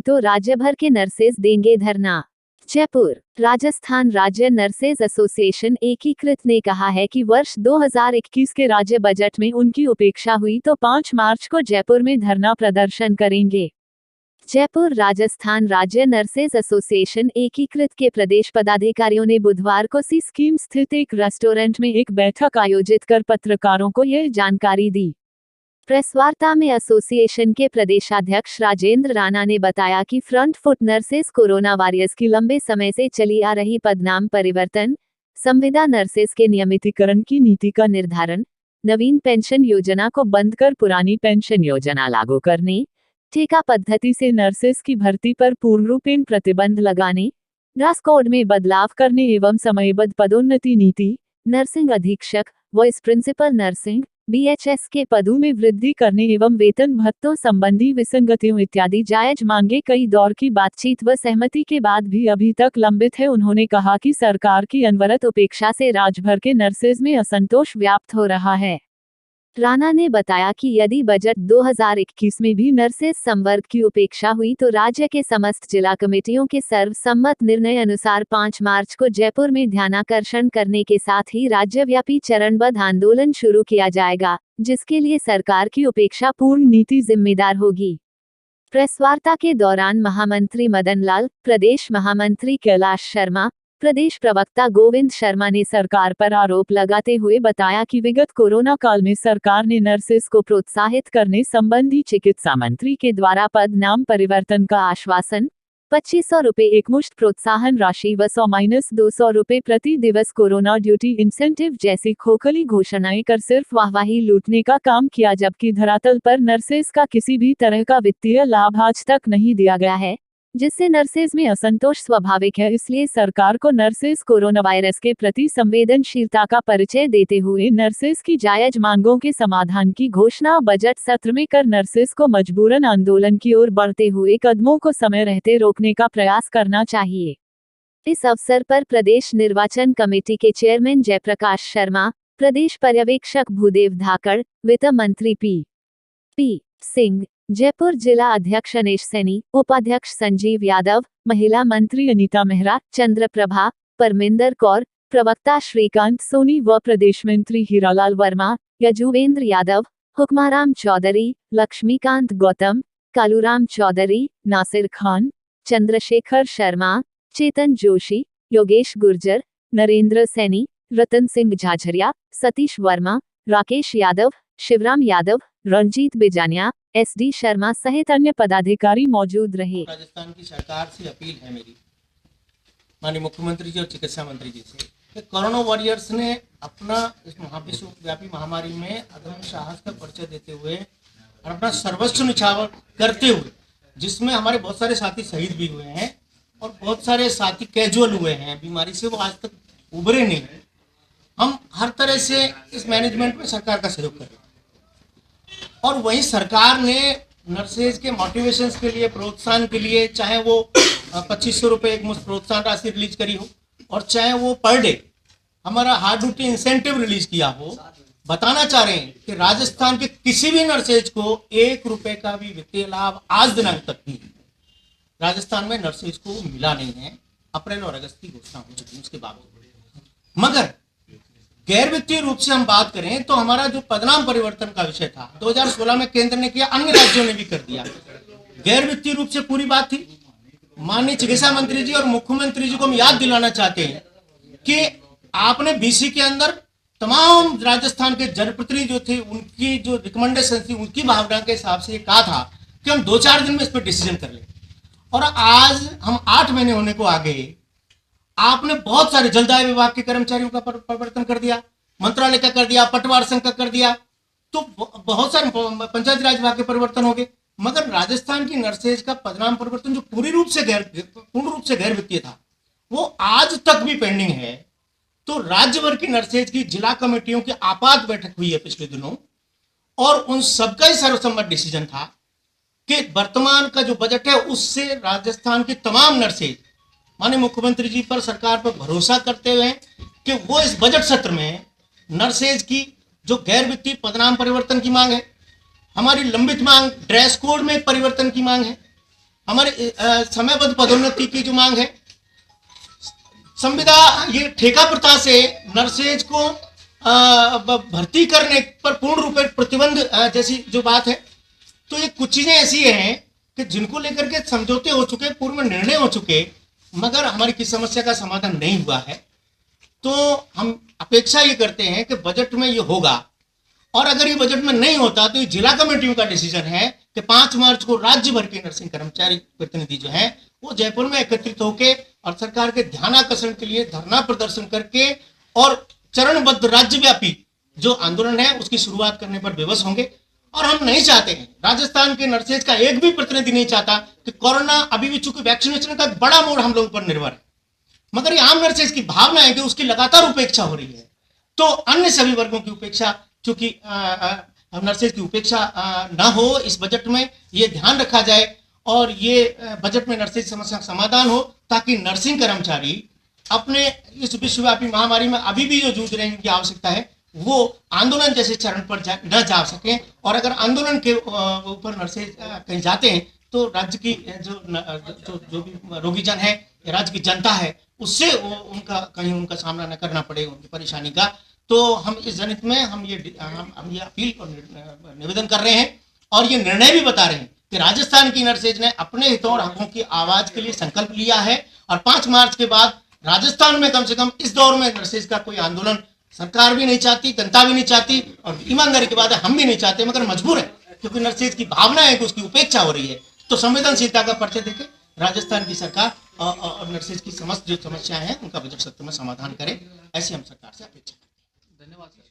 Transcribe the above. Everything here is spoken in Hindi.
तो राज्य भर के नर्सेज देंगे धरना। जयपुर। राजस्थान राज्य नर्सेज एसोसिएशन एकीकृत ने कहा है कि वर्ष 2021 के राज्य बजट में उनकी उपेक्षा हुई तो 5 मार्च को जयपुर में धरना प्रदर्शन करेंगे। जयपुर। राजस्थान राज्य नर्सेज एसोसिएशन एकीकृत के प्रदेश पदाधिकारियों ने बुधवार को सी स्कीम स्थित एक रेस्टोरेंट में एक बैठक आयोजित कर पत्रकारों को यह जानकारी दी। प्रेस वार्ता में एसोसिएशन के प्रदेशाध्यक्ष राजेंद्र राणा ने बताया कि front foot nurses corona warriors की लंबे समय से चली आ रही पदनाम परिवर्तन, संविदा नर्सेज के नियमितीकरण की नीति का निर्धारण, नवीन पेंशन योजना को बंद कर पुरानी पेंशन योजना लागू करने, ठेका पद्धति से नर्सेज की भर्ती पर पूर्णरूपेण प्रतिबंध लगाने, ड्रेस कोड में बदलाव करने एवं समयबद्ध पदोन्नति नीति, नर्सिंग अधीक्षक, वाइस प्रिंसिपल नर्सिंग, BHS के पदों में वृद्धि करने एवं वेतन भत्तों संबंधी विसंगतियों इत्यादि जायज मांगे कई दौर की बातचीत व सहमति के बाद भी अभी तक लंबित है। उन्होंने कहा कि सरकार की अनवरत उपेक्षा से राज्यभर के नर्सेज में असंतोष व्याप्त हो रहा है। राणा ने बताया कि यदि बजट 2021 में भी नर्सेज संवर्ग की उपेक्षा हुई तो राज्य के समस्त जिला कमेटियों के सर्वसम्मत निर्णय अनुसार 5 मार्च को जयपुर में ध्यानाकर्षण करने के साथ ही राज्यव्यापी चरणबद्ध आंदोलन शुरू किया जाएगा, जिसके लिए सरकार की उपेक्षा पूर्ण नीति जिम्मेदार होगी। प्रेस वार्ता के दौरान महामंत्री मदन लाल, प्रदेश महामंत्री कैलाश शर्मा, प्रदेश प्रवक्ता गोविंद शर्मा ने सरकार पर आरोप लगाते हुए बताया कि विगत कोरोना काल में सरकार ने नर्सेज को प्रोत्साहित करने संबंधी चिकित्सा मंत्री के द्वारा पद नाम परिवर्तन का आश्वासन, 2500 रुपये एकमुश्त प्रोत्साहन राशि व 100-200 रुपये प्रति दिवस कोरोना ड्यूटी इंसेंटिव जैसी खोखली घोषणाएं कर सिर्फ वाहवाही लूटने का काम किया, जबकि धरातल पर नर्सेज का किसी भी तरह का वित्तीय लाभ आज तक नहीं दिया गया है, जिससे नर्सेज में असंतोष स्वाभाविक है। इसलिए सरकार को नर्सेज कोरोना वायरस के प्रति संवेदनशीलता का परिचय देते हुए नर्सेज की जायज मांगों के समाधान की घोषणा बजट सत्र में कर नर्सेज को मजबूरन आंदोलन की ओर बढ़ते हुए कदमों को समय रहते रोकने का प्रयास करना चाहिए। इस अवसर पर प्रदेश निर्वाचन कमेटी के चेयरमैन जयप्रकाश शर्मा, प्रदेश पर्यवेक्षक भूदेव धाकड़, वित्त मंत्री पी सिंह, जयपुर जिला अध्यक्ष अनेश सैनी, उपाध्यक्ष संजीव यादव, महिला मंत्री अनीता मेहरा, चंद्रप्रभा, परमिंदर कौर, प्रवक्ता श्रीकांत सोनी व प्रदेश मंत्री हीरालाल वर्मा, यजुवेंद्र यादव, हुक्माराम चौधरी, लक्ष्मीकांत गौतम, कालूराम चौधरी, नासिर खान, चंद्रशेखर शर्मा, चेतन जोशी, योगेश गुर्जर, नरेंद्र सैनी, रतन सिंह झाझरिया, सतीश वर्मा, राकेश यादव, शिवराम यादव, रणजीत बिजानिया, SD शर्मा सहित अन्य पदाधिकारी मौजूद रहे। राजस्थान की सरकार से अपील है मेरी, माननीय मुख्यमंत्री जी और चिकित्सा मंत्री जी से, कि कोरोना वॉरियर्स ने अपना इस विश्वव्यापी महामारी में अदम्य साहस का परिचय देते हुए और अपना सर्वस्व निछावर करते हुए, जिसमें हमारे बहुत सारे साथी शहीद भी हुए हैं और बहुत सारे साथी कैजुअल हुए हैं बीमारी से, वो आज तक उभरे नहीं। हम हर तरह से इस मैनेजमेंट में सरकार का सहयोग कर रहे हैं और वहीं सरकार ने नर्सेज के मोटिवेशन के लिए, प्रोत्साहन के लिए, चाहे वो 2500 रुपये एक मुश्त प्रोत्साहन राशि रिलीज करी हो और चाहे वो पर डे हमारा हार्ड ड्यूटी इंसेंटिव रिलीज किया हो, बताना चाह रहे हैं कि राजस्थान के किसी भी नर्सेज को 1 रुपए का भी वित्तीय लाभ आज दिनांक तक नहीं राजस्थान में नर्सेज को मिला नहीं है। अप्रैल और अगस्त की घोषणा हो चुकी है उसके बावजूद। मगर गैर वित्तीय रूप से हम बात करें तो हमारा जो पदनाम परिवर्तन का विषय था 2016 में केंद्र ने किया, अन्य राज्यों ने भी कर दिया। गैर वित्तीय रूप से पूरी बात थी। माननीय चिकित्सा मंत्री जी और मुख्यमंत्री जी को हम याद दिलाना चाहते हैं कि आपने BC के अंदर तमाम राजस्थान के जनप्रतिनिधि जो थे, उनकी जो रिकमेंडेशन थी, उनकी भावना के हिसाब से ये कहा था कि हम 2-4 दिन में इस पर डिसीजन कर लें। और आज हम 8 महीने होने को आ गए, आपने बहुत सारे जलदाय विभाग के कर्मचारियों का परिवर्तन कर दिया, मंत्रालय का कर दिया, पटवार संघ का कर दिया, तो बहुत सारे पंचायती राज विभाग के परिवर्तन हो गए। मगर राजस्थान की नर्सेज का पदनाम परिवर्तन जो पूर्ण रूप से गैर वित्तीय था, वो आज तक भी पेंडिंग है। तो राज्य भर की नर्सेज की जिला कमेटियों की आपात बैठक हुई है पिछले दिनों और उन सबका ही सर्वसम्मत डिसीजन था कि वर्तमान का जो बजट है उससे राजस्थान की तमाम नर्सेज माननीय मुख्यमंत्री जी पर, सरकार पर भरोसा करते हुए कि वो इस बजट सत्र में नर्सेज की जो गैर वित्तीय पदनाम परिवर्तन की मांग है, हमारी लंबित मांग ड्रेस कोड में परिवर्तन की मांग है, हमारे समयबद्ध पदोन्नति की जो मांग है, संविदा ये ठेका प्रथा से नर्सेज को भर्ती करने पर पूर्ण रूप से प्रतिबंध जैसी जो बात है। तो ये कुछ चीजें ऐसी हैं कि जिनको लेकर के समझौते हो चुके, पूर्व में निर्णय हो चुके, मगर हमारी किस समस्या का समाधान नहीं हुआ है। तो हम अपेक्षा ये करते हैं कि बजट में ये होगा, और अगर ये बजट में नहीं होता तो ये जिला कमेटियों का डिसीजन है कि 5 मार्च को राज्य भर के नर्सिंग कर्मचारी प्रतिनिधि जो हैं वो जयपुर में एकत्रित होकर और सरकार के ध्यानाकर्षण के लिए धरना प्रदर्शन करके और चरणबद्ध राज्यव्यापी जो आंदोलन है उसकी शुरुआत करने पर विवश होंगे। और हम नहीं चाहते हैं, राजस्थान के नर्सेज का एक भी प्रतिनिधि नहीं चाहता कि कोरोना अभी भी, चूंकि वैक्सीनेशन का बड़ा मोड़ हम लोगों पर निर्भर है, मगर ये आम नर्सेज की भावना है कि उसकी लगातार उपेक्षा हो रही है। तो अन्य सभी वर्गों की उपेक्षा, चूंकि नर्सेज की उपेक्षा ना हो, इस बजट में ये ध्यान रखा जाए और ये बजट में नर्सेज समस्या का समाधान हो, ताकि नर्सिंग कर्मचारी अपने इस विश्वव्यापी महामारी में अभी भी जो जूझ रहे हैं, उनकी आवश्यकता है, वो आंदोलन जैसे चरण पर न जा सके। और अगर आंदोलन के ऊपर नर्सेज कहीं जाते हैं तो राज्य की जो भी रोगीजन है, राज्य की जनता है, उससे उनका सामना न करना पड़े उनकी परेशानी का। तो हम इस जनित में हम ये अपील और निवेदन कर रहे हैं और ये निर्णय भी बता रहे हैं कि राजस्थान की नर्सेज ने अपने हितों और हकों की आवाज के लिए संकल्प लिया है और 5 मार्च के बाद राजस्थान में कम से कम इस दौर में नर्सेज का कोई आंदोलन सरकार भी नहीं चाहती, जनता भी नहीं चाहती, और ईमानदारी की बात है हम भी नहीं चाहते, मगर मजबूर है क्योंकि नर्सेज की भावना है कि उसकी उपेक्षा हो रही है। तो संवेदनशीलता का परिचय देके राजस्थान की सरकार और नर्सेज की समस्त जो समस्याएं हैं उनका बजट सत्र में समाधान करे, ऐसी हम सरकार से अपेक्षा करते हैं। धन्यवाद सर।